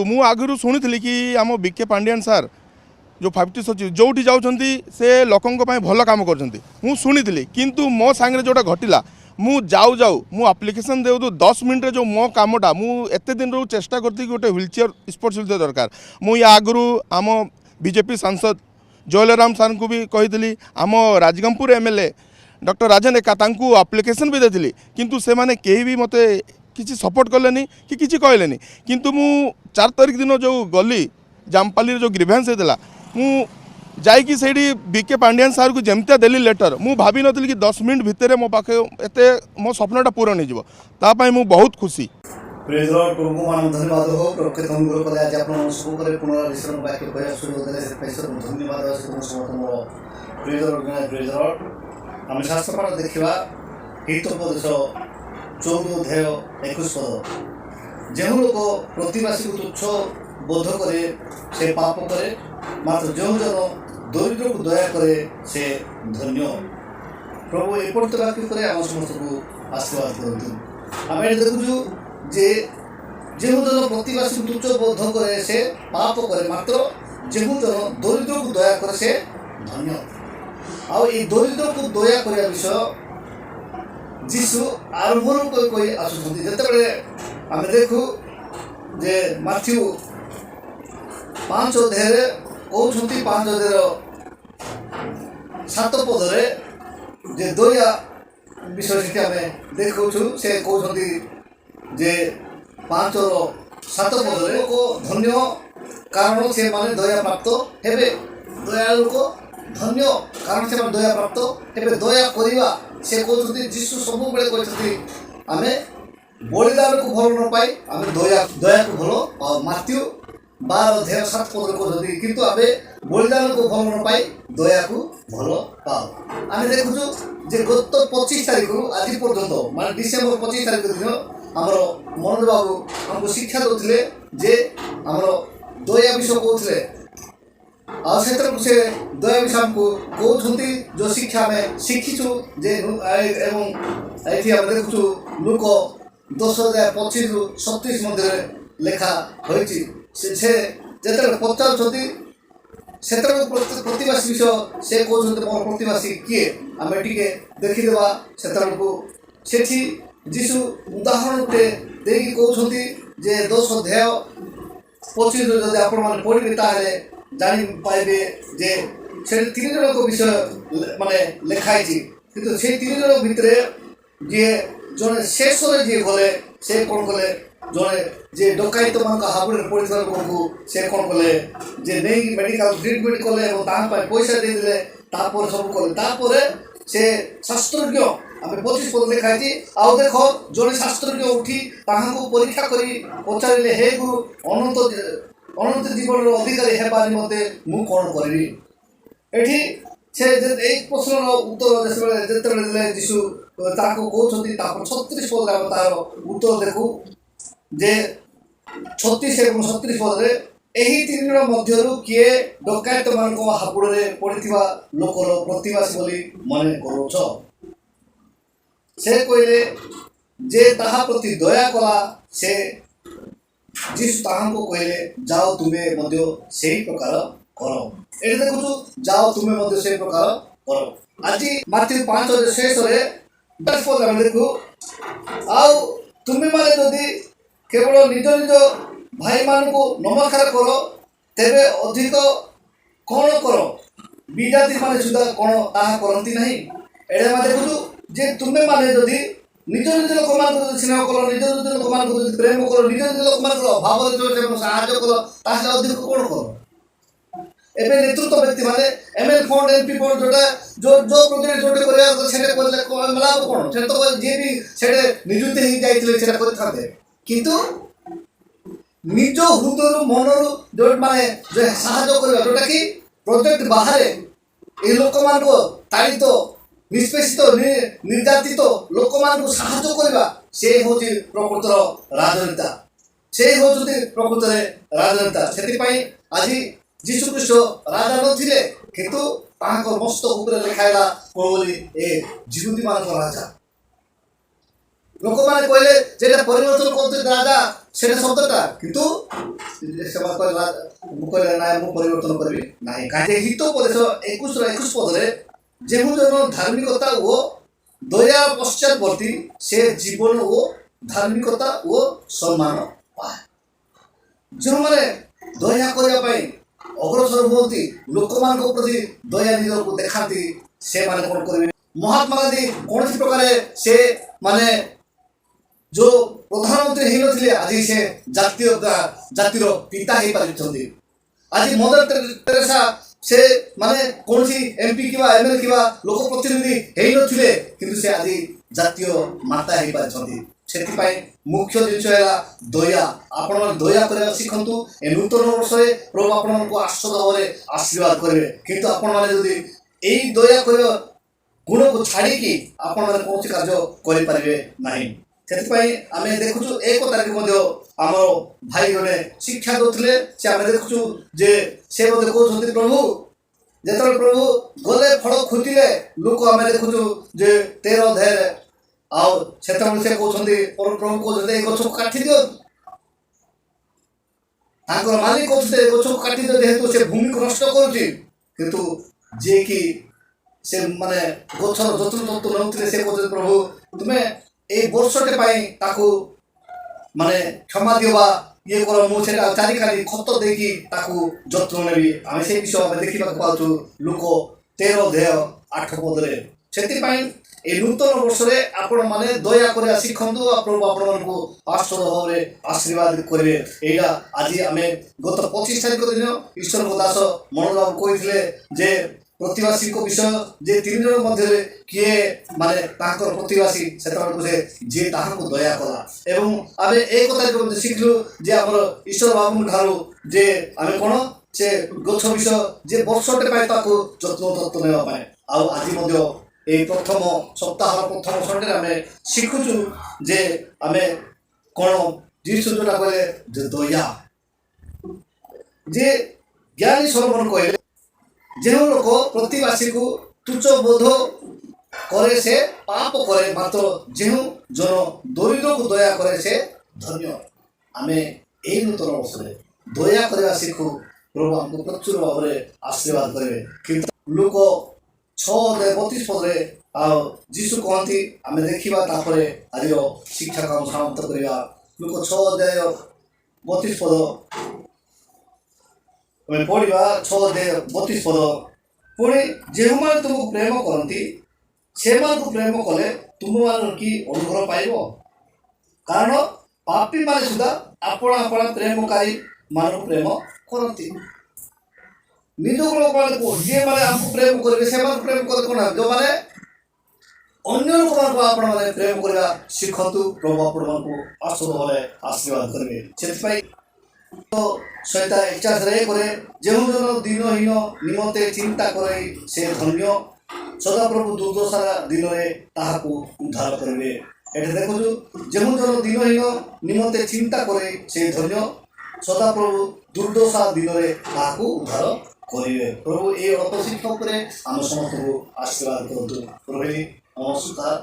मु आगु शुणी कि आम बीके पांडियान सार जो 50 सचिव जो जाऊँच से लोकों भल काम कर शुणी किंतु मो सांगे जोटा घटला मु जाऊ जाऊ मु आप्लिकेसन देऊ 10 मिनट जो मो कामटा मुझे दिन रू चेष्टा करती गोटे wheel chair sports wheel chair दरकार मुझे आगु आम बीजेपी सांसद जयलराम सार को भी कही आम राजगंगपुर एमएलए डॉक्टर राजन एका आप्लिकेसन भी देती किंतु से माने कहीं भी मते किसी सपोर्ट कलेनी कि किसी कहलेनी किंतु मु 4 तारिख दिन जो गली जामपाली जो ग्रीवेंस होता मु जाइकी से बीके पांडियान सार को जमती देली लेटर मु भाभी नी कि 10 मिनट भितर मो पाखे एते मो स्वप्नटा पूरण होता मु बहुत खुशी धन्यवाद हो प्रकृत अनुग्रह कले आज आप सबको पुनर्विश्रण वाक्य कहना सुयोग देले धन्यवाद समस्त आम शास्त्रपाठ देखा हितोपदेश 14 अध्याय 21 पद जो लोक प्रतिवासी को तुच्छ बोध करे से पाप करे मात्र जो जन दरिद्र को दया करे से धन्य प्रभु एपट वाक्य पर आम समस्त को आशीर्वाद करते आम देखु जे जो जन प्रतिवासी को तुच्छ बोध करे से पाप करे मात्र जो जन दरिद्र को दया करे से धन्य आउ ये दरिद्र को दया करने विषय जीशु आरंभ कही आसुँच जिते आम देखू जे माथ्यू 5 अध्याय कहते 5 अध्याय 7 पदरे जे दया विषय से आम देखु से कहते जे 5:7 पदरे को धन्य कारण से माने दया प्राप्त हेबे दयालु को धन्य कारण से दया प्राप्त हेबे दया करवा से कहते जीशु सब कहते आम बलिदान को भल न पाई आम दया को भल पाओ माथ्यू 12 अध्याय 7 पद कहते किंतु आम बलिदान को भल न पाई दया को भल पाओ आम देखु जे गत 25 तारिख आज पर्यंत मान डिसेम्बर 25 तारिख दिन आमर मनोज बाबू हमको शिक्षा देते जे आमर दया विषय कहते से दया विषय हमको कहते जो शिक्षा में शिखीचु जे एवं ये आम देखु लोक 10,025 ରୁ 37 मध्य लेखा होती से पचार से प्रतिवासी विषय से कहते मोर प्रतिवासी किए आम टे देखीदेवा से जीशु उदाहरण दे कहते जे 10 अध्याय 25 जब आपण मैंने पढ़े ताले जानी पाइबे जे से 3 जन विषय माने लिखाई किंतु से 3 जन भितर जी जड़े शेष जी गले से कौन कले जड़े जे डकायत मान हाबुड़े पड़ता लोक से कौन कले जे नहीं मेडिकल ट्रिटमेंट कले पैसा देदेले सब कले से शास्त्रज्ञ आम 25 पद लिखाई आउ देख जड़े शास्त्रज्ञ उठी को परीक्षा कर पचारे हे गुरु अनंत जीवन अधिकारी हेबा निमते मु कौन करी एठी से एक प्रश्न उत्तर जिते जीशु ताको कहते 36 पद तार उत्तर देखू जे 36 और 37 पदे यही 3 जन मध्य किए डकायत मान हापुड़े पड़ा लोकर प्रतिवासी बोली मन करुच से कहले जे ताहा प्रति दया कला से जीशु ताहाको कहले जाओ तुम्हें मध्य से प्रकार कर ये देखु जाओ तुम्हें मध्य से प्रकार कर आज माथ्यू 5 शेष देखु आउ तुम्हें माने जदि केवल निज निज भाई मान को नमस्कार कर तेरे अधिक कौन कर विजाति माने सुधा कौन ताहा करती नहीं एडे मा देखु जे तुम्हें माने जदि निज निज लोक मान को स्नेह कर निज निज लोक मान को प्रेम कर निज निज लोक मान को भाव साहाय्य कर ताहा अधिक कौन कर एबे नेतृत्व व्यक्ति माने एमएल फंड एमपी फंड जोटा जो जो प्रोजेक्ट जोटे करे सेटे करले लाभ कोन से तो जे भी सेटे निजुते ही जाइतले सेटा कर थाते किंतु निज हृदय मनरु जो माने जो सहायता करबा जोटा कि प्रोजेक्ट बाहर ए लोक मान को ताड़ित निष्पेषित निर्यातित लोक मान को सहायता करबा से होती प्रकृतर राजनीति से होती प्रकृतर राजनीति सेति पई आज जीशु ख्रीष्ट राजा नथिले किंतु ताहाको मस्तक ऊपर लिखाइला कोली ए जीवती मान राजा ଲୋକମାନେ କହିଲେ ଯେ ଏଇଟା ପରିବର୍ତ୍ତନ କରୁଛନ୍ତି ରାଜା ସେଇଟା ଶବ୍ଦଟା, କିନ୍ତୁ ସେମାନେ କହିଲେ ମୁଁ କହିଲେ ନାଇଁ ମୁଁ ପରିବର୍ତ୍ତନ କରିବି ନାହିଁ। କାହିଁକି ହିତୋପଦେଶ 21 ପଦରେ ଯେଉଁ ଜନ ଧାର୍ମିକତା ଓ ଦୟା ପଶ୍ଚାତବର୍ତ୍ତୀ ସେ ଜୀବନ ଓ ଧାର୍ମିକତା ଓ ସମ୍ମାନ ପାଏ। ଯେଉଁମାନେ ଦୟା କରିବା ପାଇଁ ଅଗ୍ରସର ହୁଅନ୍ତି, ଲୋକମାନଙ୍କ ପ୍ରତି ଦୟା ନିଜକୁ ଦେଖାନ୍ତି, ସେମାନେ କ'ଣ କରିବେ? ମହାତ୍ମା ଗାନ୍ଧୀ କୌଣସି ପ୍ରକାର ସେ ମାନେ ଯେଉଁ ପ୍ରଧାନମନ୍ତ୍ରୀ ହେଇନଥିଲେ, ଆଜି ସେ ଜାତିର ପିତା ହେଇପାରିଛନ୍ତି। ଆଜି ମଦର ତେରେସା ସେ ମାନେ କୌଣସି MP କିମ୍ବା MLA କିମ୍ବା ଲୋକ ପ୍ରତିନିଧି ହେଇନଥିଲେ, କିନ୍ତୁ ସେ ଆଜି ଜାତୀୟ ମାତା ହେଇପାରିଛନ୍ତି। ସେଥିପାଇଁ ମୁଖ୍ୟ ଜିନିଷ ହେଲା ଦୟା। ଆପଣମାନେ ଦୟା କରିବା ଶିଖନ୍ତୁ। ଏ ନୂତନ ବର୍ଷରେ ପ୍ରଭୁ ଆପଣଙ୍କୁ ଆଶ୍ଚର୍ଯ୍ୟ ଭାବରେ ଆଶୀର୍ବାଦ କରିବେ। କିନ୍ତୁ ଆପଣମାନେ ଯଦି ଏଇ ଦୟା କରିବା ଗୁଣକୁ ଛାଡ଼ିକି ଆପଣମାନେ କୌଣସି କାର୍ଯ୍ୟ କରିପାରିବେ ନାହିଁ। ସେଥିପାଇଁ ଆମେ ଦେଖୁଛୁ 1 ତାରିଖ ମଧ୍ୟ ଆମର ଭାଇ ଜଣେ ଶିକ୍ଷା ଦେଉଥିଲେ, ସେ ଆମେ ଦେଖୁଛୁ ଯେ ସେ ମଧ୍ୟ କହୁଛନ୍ତି ପ୍ରଭୁ ଯେତେବେଳେ ପ୍ରଭୁ ଗଲେ ଫଳ ଖୋଜିଲେ ଲୋକ ଆମେ ଦେଖୁଛୁ ଯେ 13 ଅଧ୍ୟାୟରେ, ଆଉ ସେତେବେଳେ ସେ କହୁଛନ୍ତି ପ୍ରଭୁ କହୁଛନ୍ତି ଏ ଗଛକୁ କାଟି ଦିଅ। ତାଙ୍କର ମାଲିକ କହୁଛନ୍ତି ଏ ଗଛକୁ କାଟି ଦିଅ, ଯେହେତୁ ସେ ଭୂମିକୁ ନଷ୍ଟ କରୁଛି। କିନ୍ତୁ ଯିଏକି ସେ ମାନେ ଗଛର ଯତ୍ନ ନେଉଥିଲେ ସେ କହୁଛନ୍ତି ପ୍ରଭୁ ତୁମେ এই ବର୍ଷଟେ ପାଇଁ ତାକୁ ମାନେ କ୍ଷମା ଦିଅ, ଇଏ କର, ମୁଁ ସେଟା ଚାରିକାଲି ଖତ ଦେଇକି ତାକୁ ଯତ୍ନ ନେବି। ଆମେ ସେ ବିଷୟ ଆମେ ଦେଖିବାକୁ ପାଉଛୁ ଲୁକ 13:8 ସେଥିପାଇଁ এই ନୂତନ ବର୍ଷରେ ଆପଣମାନେ ଦୟା କରିବା ଶିଖନ୍ତୁ। ପ୍ରଭୁ ଆପଣମାନଙ୍କୁ ଆଶ୍ଚର୍ଯ୍ୟ ଭାବରେ ଆଶୀର୍ବାଦ କରିବେ। ଏଇଟା ଆଜି ଆମେ ଗତ 25 ତାରିଖ ଦିନ ଈଶ୍ୱରଙ୍କ ଦାସ ମନୋଜ କହିଥିଲେ ଯେ ପ୍ରତିବାସୀଙ୍କ ବିଷୟ ଯେ 3 ଜଣ ମଧ୍ୟରେ କିଏ ମାନେ ତାଙ୍କର ପ୍ରତିବାସୀ ସେତେବେଳକୁ ସେ ଯିଏ ତାହାକୁ ଦୟା କଲା। ଏବଂ ଆମେ ଏ କଥା ମଧ୍ୟ ଶିଖିଲୁ ଯେ ଆମର ଈଶ୍ୱର ବାବୁଙ୍କ ଠାରୁ ଯେ ଆମେ କ'ଣ ସେ ଗଛ ବିଷୟ ଯେ ବର୍ଷଟେ ପାଇଁ ତାକୁ ଯତ୍ନ ନେବା ପାଇଁ। ଆଉ ଆଜି ମଧ୍ୟ এই ପ୍ରଥମ ସପ୍ତାହର ପ୍ରଥମ ସଣ୍ଡେରେ ଆମେ ଶିଖୁଛୁ ଯେ ଆମେ କ'ଣ ଯୀଶୁ ଯୋଉଟା କହିଲେ ଯେ ଦୟା, ଯେ ଜ୍ଞାନୀ ସଲୋମନ କହିଲେ ଯେଉଁ ଲୋକ ପ୍ରତିବାସୀକୁ ତୁଚ୍ଛ ବୋଧ କରେ ସେ ପାପ କରେ, ମାତ୍ର ଯେଉଁ ଜନ ଦରିଦ୍ରକୁ ଦୟା କରେ ସେ ଧନ୍ୟ। ଆମେ এই ନୂତନ ବର୍ଷରେ ଦୟା କରିବା ଶିଖୁ। ପ୍ରଭୁ ଆମକୁ ପ୍ରଚୁର ଭାବରେ ଆଶୀର୍ବାଦ କରିବେ। କିନ୍ତୁ ଲୋକ 6:32 ଆଉ ଯୀଶୁ କହନ୍ତି, ଆମେ ଦେଖିବା ତାପରେ ଆଜିର ଶିକ୍ଷାକୁ ଆମେ ସମାପ୍ତ କରିବା। ଲୋକ 6:32 ଆମେ ପଢ଼ିବା। 6:32 ପୁଣି ଯେଉଁମାନେ ତୁମକୁ ପ୍ରେମ କରନ୍ତି ସେମାନଙ୍କୁ ପ୍ରେମ କଲେ ତୁମମାନଙ୍କୁ କି ଅନୁଗ୍ରହ ପାଇବ? କାରଣ ପାପୀମାନେ ସୁଦ୍ଧା ଆପଣା ପ୍ରେମକାରୀ ମାନଙ୍କୁ ପ୍ରେମ କରନ୍ତି। ନିଜ ଲୋକମାନଙ୍କୁ ଯିଏମାନେ ଆମକୁ ପ୍ରେମ କରିବେ ସେମାନଙ୍କୁ ପ୍ରେମ କଲେ କ'ଣ? ଯେଉଁମାନେ ଅନ୍ୟ ଲୋକମାନଙ୍କୁ ଆପଣମାନେ ପ୍ରେମ କରିବା ଶିଖନ୍ତୁ। ପ୍ରଭୁ ଆପଣମାନଙ୍କୁ ଆଶ୍ଚର୍ଯ୍ୟ ଭାବରେ ଆଶୀର୍ବାଦ କରିବେ। ସେଥିପାଇଁ 41 ଯେଉଁ ଜନ ଦିନହୀନ ନିମନ୍ତେ ଚିନ୍ତା କରେ ସେ ଧନ୍ୟ, ସଦାପ୍ରଭୁ ଦୁର୍ଦ୍ଦଶା ଦିନରେ ତାହାକୁ ଉଦ୍ଧାର କରିବେ। ଏଠି ଦେଖୁଛୁ ଯେଉଁ ଜନ ଦିନହୀନ ନିମନ୍ତେ ଚିନ୍ତା କରେ ସେ ଧନ୍ୟ, ସଦାପ୍ରଭୁ ଦୁର୍ଦ୍ଦଶା ଦିନରେ ତାହାକୁ ଉଦ୍ଧାର କରିବେ। ପ୍ରଭୁ এই ଅଳ୍ପ ଶିକ୍ଷା ଉପରେ ଆମ ସମସ୍ତଙ୍କୁ ଆଶୀର୍ବାଦ କରନ୍ତୁ। ପ୍ରଭୁ ନମସ୍କାର।